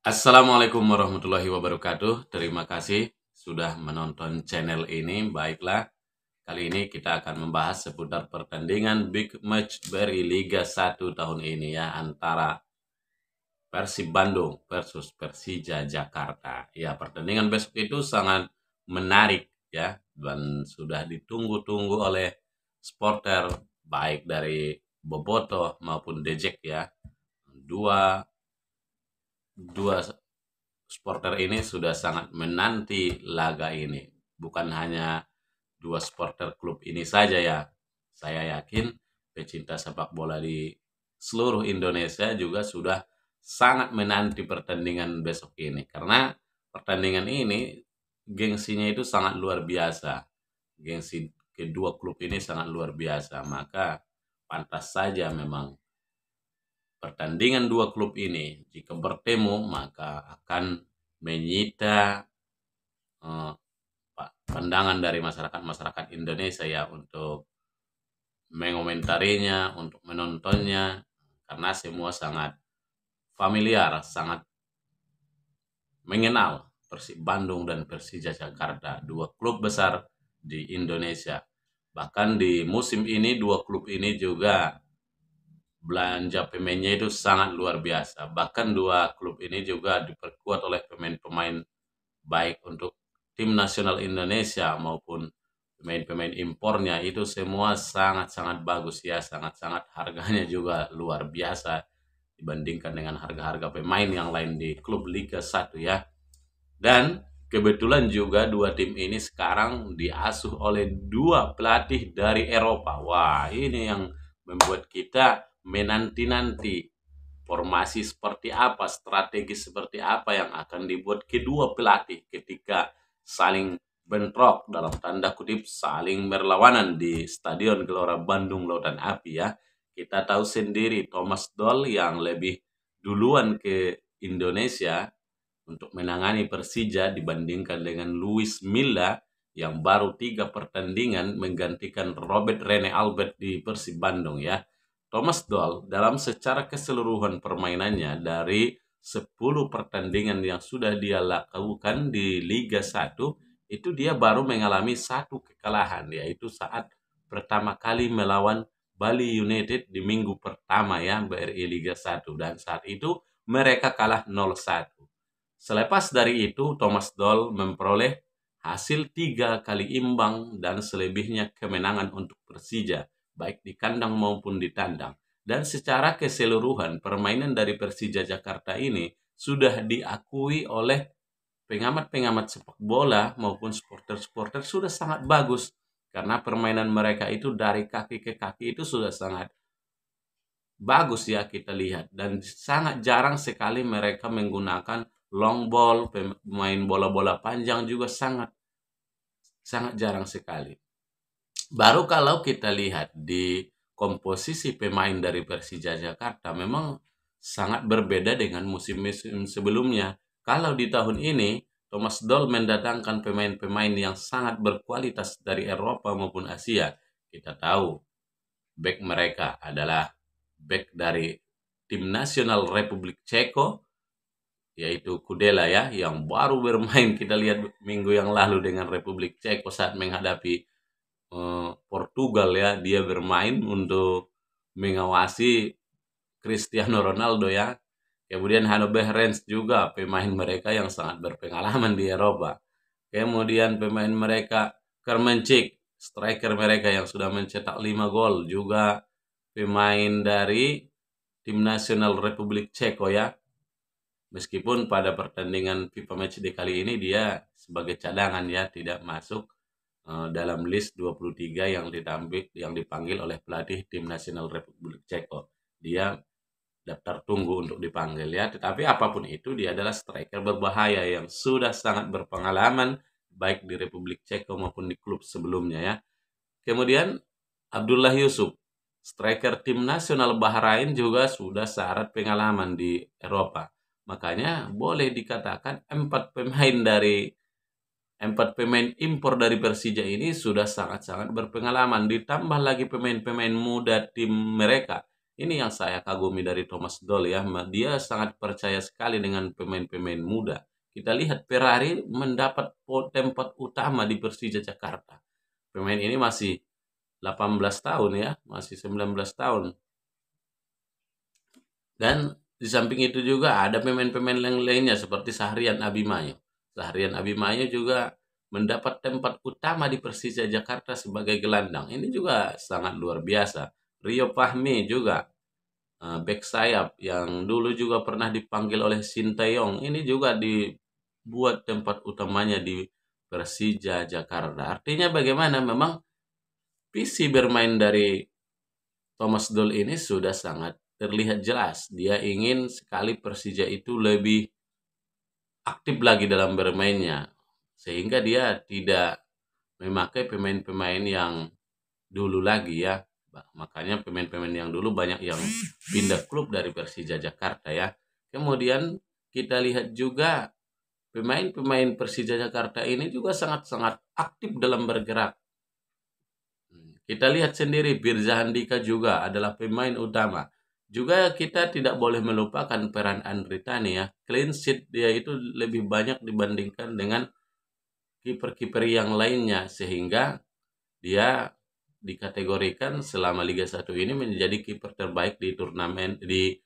Assalamualaikum warahmatullahi wabarakatuh. Terima kasih sudah menonton channel ini. Baiklah, kali ini kita akan membahas seputar pertandingan big match dari Liga 1 tahun ini ya, antara Persib Bandung versus Persija Jakarta. Ya, pertandingan besok itu sangat menarik ya, dan sudah ditunggu-tunggu oleh supporter baik dari Bobotoh maupun Dejek ya. Dua dua supporter ini sudah sangat menanti laga ini. Bukan hanya dua supporter klub ini saja ya. Saya yakin pecinta sepak bola di seluruh Indonesia juga sudah sangat menanti pertandingan besok ini. Karena pertandingan ini gengsinya itu sangat luar biasa. Gengsi kedua klub ini sangat luar biasa. Maka pantas saja memang pertandingan dua klub ini jika bertemu maka akan menyita eh, pandangan dari masyarakat Indonesia ya untuk mengomentarinya, untuk menontonnya, karena semua sangat familiar, sangat mengenal Persib Bandung dan Persija Jakarta, dua klub besar di Indonesia. Bahkan di musim ini dua klub ini juga belanja pemainnya itu sangat luar biasa. Bahkan dua klub ini juga diperkuat oleh pemain-pemain baik untuk tim nasional Indonesia maupun pemain-pemain impornya itu semua sangat-sangat bagus ya, sangat-sangat harganya juga luar biasa dibandingkan dengan harga-harga pemain yang lain di klub Liga 1 ya. Dan kebetulan juga dua tim ini sekarang diasuh oleh dua pelatih dari Eropa. Wah, ini yang membuat kita menanti-nanti formasi seperti apa, strategi seperti apa yang akan dibuat kedua pelatih ketika saling bentrok dalam tanda kutip saling berlawanan di Stadion Gelora Bandung Lautan Api ya. Kita tahu sendiri Thomas Doll yang lebih duluan ke Indonesia untuk menangani Persija dibandingkan dengan Luis Milla yang baru 3 pertandingan menggantikan Robert Rene Albert di Persib Bandung ya. Thomas Doll dalam secara keseluruhan permainannya dari 10 pertandingan yang sudah dia lakukan di Liga 1 itu dia baru mengalami satu kekalahan yaitu saat pertama kali melawan Bali United di minggu pertama ya BRI Liga 1 dan saat itu mereka kalah 0-1. Selepas dari itu Thomas Doll memperoleh hasil 3 kali imbang dan selebihnya kemenangan untuk Persija baik di kandang maupun di tandang. Dan secara keseluruhan permainan dari Persija Jakarta ini sudah diakui oleh pengamat-pengamat sepak bola maupun supporter-supporter sudah sangat bagus. Karena permainan mereka itu dari kaki ke kaki itu sudah sangat bagus ya kita lihat. Dan sangat jarang sekali mereka menggunakan long ball, pemain bola-bola panjang juga sangat sangat jarang sekali. Baru kalau kita lihat di komposisi pemain dari Persija Jakarta memang sangat berbeda dengan musim-musim sebelumnya. Kalau di tahun ini Thomas Doll mendatangkan pemain-pemain yang sangat berkualitas dari Eropa maupun Asia. Kita tahu back mereka adalah back dari tim nasional Republik Ceko yaitu Kudela ya yang baru bermain kita lihat minggu yang lalu dengan Republik Ceko saat menghadapi Portugal ya, dia bermain untuk mengawasi Cristiano Ronaldo ya. Kemudian Hannover Behrens juga pemain mereka yang sangat berpengalaman di Eropa. Kemudian pemain mereka Kermencik, striker mereka yang sudah mencetak 5 gol juga pemain dari tim nasional Republik Ceko ya. Meskipun pada pertandingan FIFA Matchday kali ini dia sebagai cadangan ya tidak masuk dalam list 23 yang dipanggil oleh pelatih tim nasional Republik Ceko. Dia daftar tunggu untuk dipanggil ya. Tetapi apapun itu dia adalah striker berbahaya yang sudah sangat berpengalaman baik di Republik Ceko maupun di klub sebelumnya ya. Kemudian Abdullah Yusuf, striker tim nasional Bahrain juga sudah syarat pengalaman di Eropa. Makanya boleh dikatakan empat pemain impor dari Persija ini sudah sangat-sangat berpengalaman. Ditambah lagi pemain-pemain muda tim mereka Ini yang saya kagumi dari Thomas Doll ya, dia sangat percaya sekali dengan pemain-pemain muda. Kita lihat Ferrari mendapat tempat utama di Persija Jakarta. Pemain ini masih 18 tahun ya, masih 19 tahun. Dan di samping itu juga ada pemain-pemain lainnya seperti Sahrian Abimanyu. Sahrian Abimanyu juga mendapat tempat utama di Persija Jakarta sebagai gelandang. Ini juga sangat luar biasa. Rio Fahmi juga back sayap yang dulu juga pernah dipanggil oleh Sinteyong. Ini juga dibuat tempat utamanya di Persija Jakarta. Artinya bagaimana? Memang visi bermain dari Thomas Doll ini sudah sangat terlihat jelas. Dia ingin sekali Persija itu lebih aktif lagi dalam bermainnya. Sehingga dia tidak memakai pemain-pemain yang dulu lagi ya. Makanya pemain-pemain yang dulu banyak yang pindah klub dari Persija Jakarta ya. Kemudian kita lihat juga pemain-pemain Persija Jakarta ini juga sangat-sangat aktif dalam bergerak. Kita lihat sendiri Birza Handika juga adalah pemain utama. Juga kita tidak boleh melupakan peran Andri Tani ya. Clean sheet dia itu lebih banyak dibandingkan dengan kiper-kiper yang lainnya. Sehingga dia dikategorikan selama Liga 1 ini menjadi kiper terbaik di turnamen di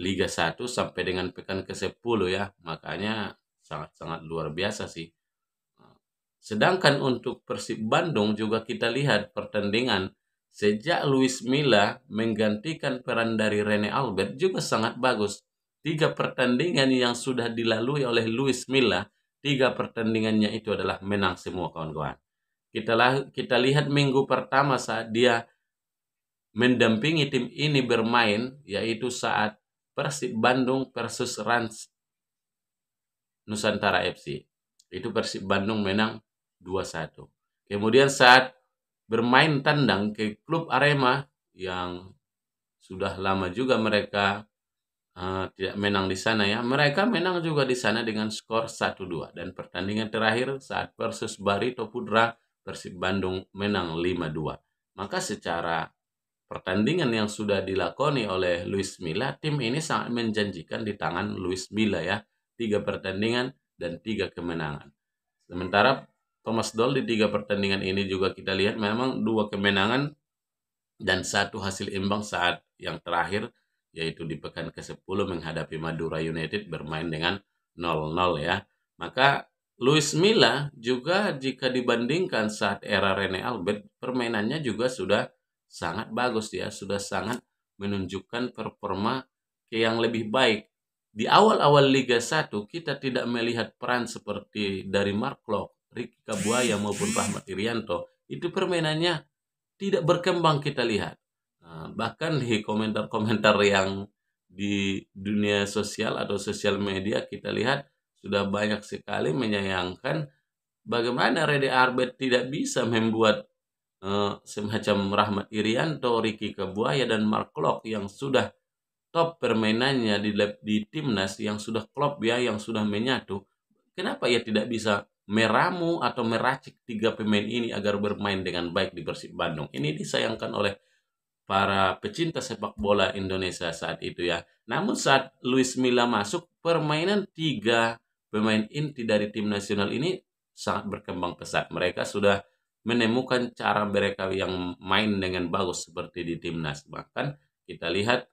Liga 1 sampai dengan pekan ke-10 ya. Makanya sangat-sangat luar biasa sih. Sedangkan untuk Persib Bandung juga kita lihat pertandingan sejak Luis Milla menggantikan peran dari Rene Albert juga sangat bagus. 3 pertandingan yang sudah dilalui oleh Luis Milla, 3 pertandingannya itu adalah menang semua kawan-kawan. Kita lihat minggu pertama saat dia mendampingi tim ini bermain, yaitu saat Persib Bandung versus Rans Nusantara FC. Itu Persib Bandung menang 2-1. Kemudian saat bermain tandang ke klub Arema yang sudah lama juga mereka tidak menang di sana ya. Mereka menang juga di sana dengan skor 1-2. Dan pertandingan terakhir saat versus Barito Putra, Persib Bandung menang 5-2. Maka secara pertandingan yang sudah dilakoni oleh Luis Milla, tim ini sangat menjanjikan di tangan Luis Milla ya. 3 pertandingan dan 3 kemenangan. Sementara Thomas Doll di 3 pertandingan ini juga kita lihat memang 2 kemenangan dan 1 hasil imbang saat yang terakhir, yaitu di pekan ke-10 menghadapi Madura United bermain dengan 0-0 ya. Maka Luis Milla juga jika dibandingkan saat era Rene Albert, permainannya juga sudah sangat bagus ya, sudah sangat menunjukkan performa yang lebih baik. Di awal-awal Liga 1 kita tidak melihat peran seperti dari Mark Klok, Ricky Kabuaya maupun Rahmat Irianto. Itu permainannya tidak berkembang kita lihat. Bahkan di komentar-komentar yang di dunia sosial atau sosial media kita lihat sudah banyak sekali menyayangkan bagaimana Rene Albert tidak bisa membuat semacam Rahmat Irianto, Ricky Kabuaya dan Mark Klok yang sudah top permainannya di timnas, yang sudah klop ya, yang sudah menyatu. Kenapa ia tidak bisa meramu atau meracik 3 pemain ini agar bermain dengan baik di Persib Bandung? Ini disayangkan oleh para pecinta sepak bola Indonesia saat itu ya. Namun saat Luis Milla masuk, permainan 3 pemain inti dari tim nasional ini sangat berkembang pesat. Mereka sudah menemukan cara mereka yang main dengan bagus seperti di timnas. Bahkan kita lihat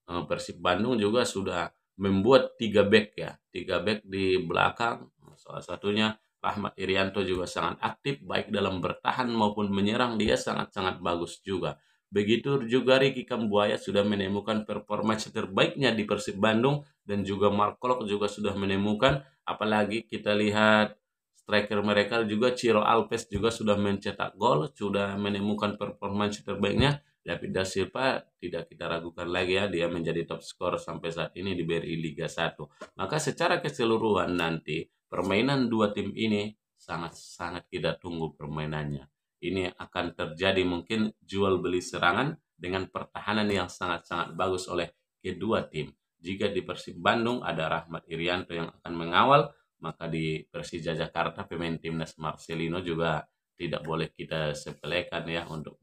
Persib Bandung juga sudah membuat 3 back ya, 3 back di belakang. Salah satunya Rahmat Irianto juga sangat aktif baik dalam bertahan maupun menyerang, dia sangat-sangat bagus juga. Begitu juga Ricky Kambuaya sudah menemukan performa terbaiknya di Persib Bandung, dan juga Mark Klok juga sudah menemukan, apalagi kita lihat striker mereka juga Ciro Alves juga sudah mencetak gol, sudah menemukan performa terbaiknya. David da Silva tidak kita ragukan lagi ya, dia menjadi top skor sampai saat ini di BRI Liga 1. Maka secara keseluruhan nanti permainan 2 tim ini sangat-sangat kita tunggu permainannya. Ini akan terjadi mungkin jual beli serangan dengan pertahanan yang sangat-sangat bagus oleh kedua tim. Jika di Persib Bandung ada Rahmat Irianto yang akan mengawal, maka di Persija Jakarta pemain timnas Marcelino juga tidak boleh kita sepelekan ya untuk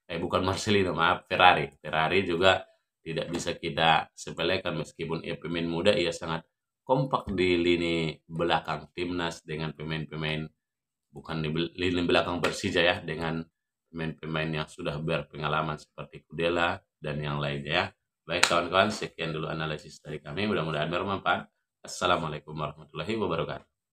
bukan Marcelino, maaf, Ferrari. Ferrari juga tidak bisa kita sepelekan. Meskipun ia pemain muda, ia sangat kompak di lini belakang timnas dengan pemain-pemain, bukan di lini belakang Persija ya, dengan pemain-pemain yang sudah berpengalaman seperti Kudela dan yang lainnya ya. Baik kawan-kawan, sekian dulu analisis dari kami, mudah-mudahan bermanfaat. Assalamualaikum warahmatullahi wabarakatuh.